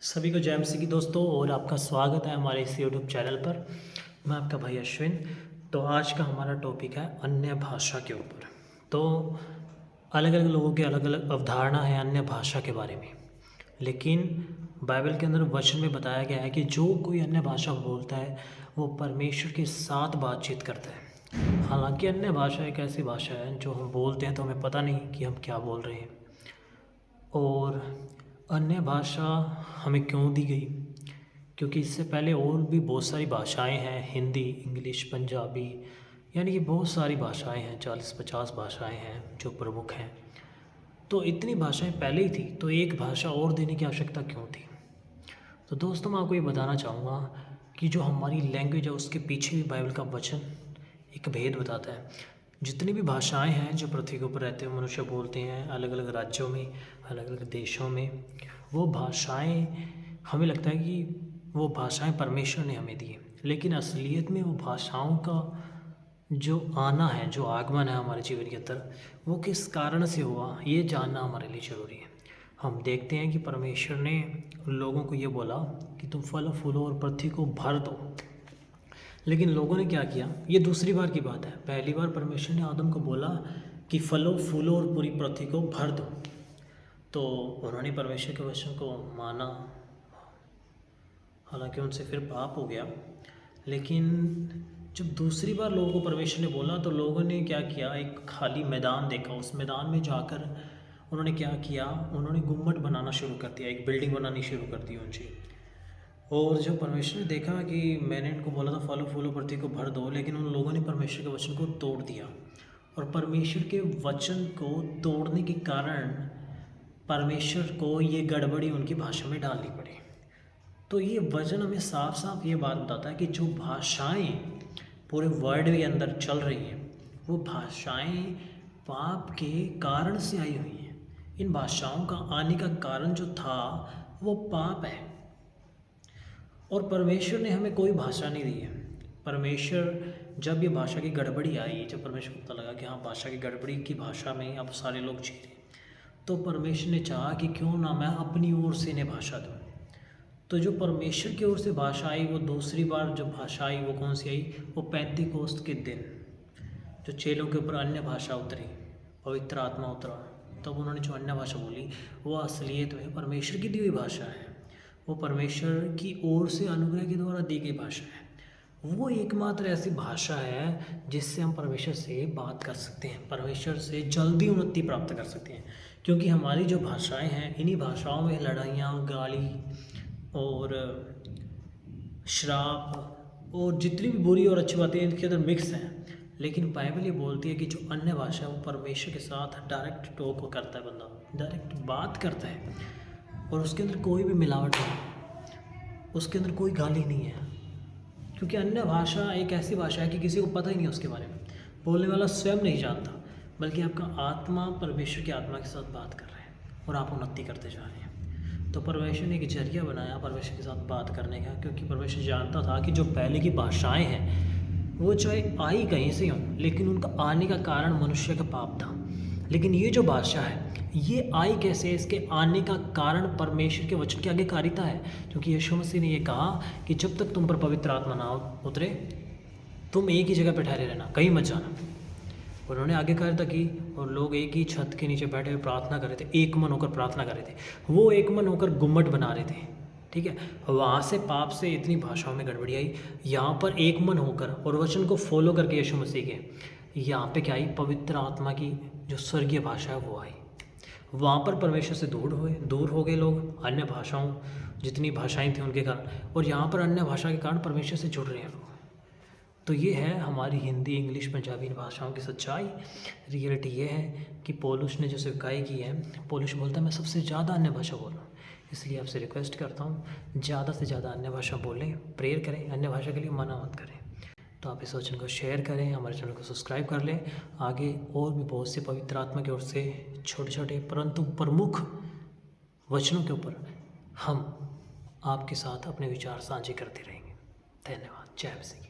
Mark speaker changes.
Speaker 1: सभी को जय मसीह की दोस्तों और आपका स्वागत है हमारे इस यूट्यूब चैनल पर। मैं आपका भाई अश्विन। तो आज का हमारा टॉपिक है अन्य भाषा के ऊपर। तो अलग अलग लोगों की अलग अलग अवधारणा है अन्य भाषा के बारे में, लेकिन बाइबल के अंदर वचन में बताया गया है कि जो कोई अन्य भाषा बोलता है वो परमेश्वर के साथ बातचीत करता है। हालांकि अन्य भाषा एक ऐसी भाषा है जो हम बोलते हैं तो हमें पता नहीं कि हम क्या बोल रहे हैं। और अन्य भाषा हमें क्यों दी गई? क्योंकि इससे पहले और भी बहुत सारी भाषाएं हैं, हिंदी, इंग्लिश, पंजाबी, यानी कि बहुत सारी भाषाएं हैं, 40-50 भाषाएं हैं जो प्रमुख हैं। तो इतनी भाषाएं पहले ही थी, तो एक भाषा और देने की आवश्यकता क्यों थी? तो दोस्तों मैं आपको ये बताना चाहूँगा कि जो हमारी लैंग्वेज है उसके पीछे भी बाइबल का वचन एक भेद बताता है। जितनी भी भाषाएं हैं जो पृथ्वी के ऊपर रहते हैं मनुष्य बोलते हैं, अलग अलग राज्यों में, अलग अलग देशों में, वो भाषाएं हमें लगता है कि वो भाषाएं परमेश्वर ने हमें दी है, लेकिन असलियत में वो भाषाओं का जो आना है, जो आगमन है हमारे जीवन के अंदर, वो किस कारण से हुआ ये जानना हमारे लिए ज़रूरी है। हम देखते हैं कि परमेश्वर ने लोगों को ये बोला कि तुम फल फूलो और पृथ्वी को भर दो, लेकिन लोगों ने क्या किया? ये दूसरी बार की बात है। पहली बार परमेश्वर ने आदम को बोला कि फलो फूलो और पूरी पृथ्वी को भर दो, तो उन्होंने परमेश्वर के वचन को माना। हालांकि उनसे फिर पाप हो गया, लेकिन जब दूसरी बार लोगों को परमेश्वर ने बोला तो लोगों ने क्या किया? एक खाली मैदान देखा, उस मैदान में जाकर उन्होंने क्या किया? उन्होंने गुम्बद बनाना शुरू कर दिया, एक बिल्डिंग बनानी शुरू कर दी ऊंची। और जब परमेश्वर ने देखा कि मैंने इनको बोला था फलो फूलो पृथ्वी को भर दो, लेकिन उन लोगों ने परमेश्वर के वचन को तोड़ दिया, और परमेश्वर के वचन को तोड़ने के कारण परमेश्वर को ये गड़बड़ी उनकी भाषा में डालनी पड़ी। तो ये वचन हमें साफ साफ ये बात बताता है कि जो भाषाएं पूरे वर्ल्ड के अंदर चल रही हैं वो भाषाएं पाप के कारण से आई हुई हैं। इन भाषाओं का आने का कारण जो था वो पाप है, और परमेश्वर ने हमें कोई भाषा नहीं दी है। परमेश्वर जब ये भाषा की गड़बड़ी आई, जब परमेश्वर को पता लगा कि हाँ भाषा की गड़बड़ी की भाषा में अब सारे लोग जी रहे, तो परमेश्वर ने चाहा कि क्यों ना मैं अपनी ओर से इन्हें भाषा दूँ। तो जो परमेश्वर की ओर से भाषा आई, वो दूसरी बार जो भाषा आई वो कौन सी आई? वो पैंतीकोस्त के दिन जो चेलों के ऊपर अन्य भाषा उतरी, पवित्र आत्मा उतरा, तब उन्होंने जो अन्य भाषा बोली वो असलियत में परमेश्वर की दी हुई भाषा है। वो परमेश्वर की ओर से अनुग्रह के द्वारा दी गई भाषा है। वो एकमात्र ऐसी भाषा है जिससे हम परमेश्वर से बात कर सकते हैं, परमेश्वर से जल्दी उन्नति प्राप्त कर सकते हैं। क्योंकि हमारी जो भाषाएं हैं, इन्हीं भाषाओं में लड़ाइयाँ, गाली और श्राप और जितनी भी बुरी और अच्छी बातें इनके अंदर मिक्स हैं। लेकिन बाइबल ये बोलती है कि जो अन्य भाषा है वो परमेश्वर के साथ डायरेक्ट टॉक करता है, बंदा डायरेक्ट बात करता है, और उसके अंदर कोई भी मिलावट नहीं, उसके अंदर कोई गाली नहीं है। क्योंकि अन्य भाषा एक ऐसी भाषा है कि किसी को पता ही नहीं उसके बारे में, बोलने वाला स्वयं नहीं जानता, बल्कि आपका आत्मा परमेश्वर की आत्मा के साथ बात कर रहा है और आप उन्नति करते जा रहे हैं। तो परमेश्वर ने एक जरिया बनाया परमेश्वर के साथ बात करने का, क्योंकि परमेश्वर जानता था कि जो पहले की भाषाएं हैं वो चाहे आई कहीं से हों, लेकिन उनका आने का कारण मनुष्य का पाप था। लेकिन ये जो भाषा है ये आई कैसे? इसके आने का कारण परमेश्वर के वचन की आज्ञाकारिता है। क्योंकि यीशु मसीह ने ये कहा कि जब तक तुम पर पवित्र आत्मा ना उतरे तुम एक ही जगह पर ठहरे रहना, कहीं मत जाना। उन्होंने आज्ञाकारिता की और लोग एक ही छत के नीचे बैठे हुए प्रार्थना कर रहे थे, एक मन होकर प्रार्थना कर रहे थे। वो एक मन होकर गुम्बद बना रहे थे, ठीक है। वहाँ से पाप से इतनी भाषाओं में गड़बड़ी आई, यहाँ पर एक मन होकर और वचन को फॉलो करके यीशु मसीह के यहाँ पे क्या आई? पवित्र आत्मा की जो स्वर्गीय भाषा है वो आई। वहाँ पर परमेश्वर से दूर हो गए लोग अन्य भाषाओं, जितनी भाषाएं थी उनके कारण, और यहाँ पर अन्य भाषा के कारण परमेश्वर से जुड़ रहे हैं लोग। तो ये है हमारी हिंदी, इंग्लिश, पंजाबी भाषाओं की सच्चाई। रियलिटी ये है कि पौलुस ने जो सेवकाई की है, पौलुस बोलता है मैं सबसे ज़्यादा अन्य भाषा बोल रहा हूँ। इसलिए आपसे रिक्वेस्ट करता हूँ ज़्यादा से ज़्यादा अन्य भाषा बोलें, प्रेयर करें, अन्य भाषा के लिए मना मत करें। तो आप इस वचन को शेयर करें, हमारे चैनल को सब्सक्राइब कर लें। आगे और भी बहुत से पवित्र आत्मा की ओर से छोटे छोटे परंतु प्रमुख वचनों के ऊपर हम आपके साथ अपने विचार साझे करते रहेंगे। धन्यवाद। जय मसीह।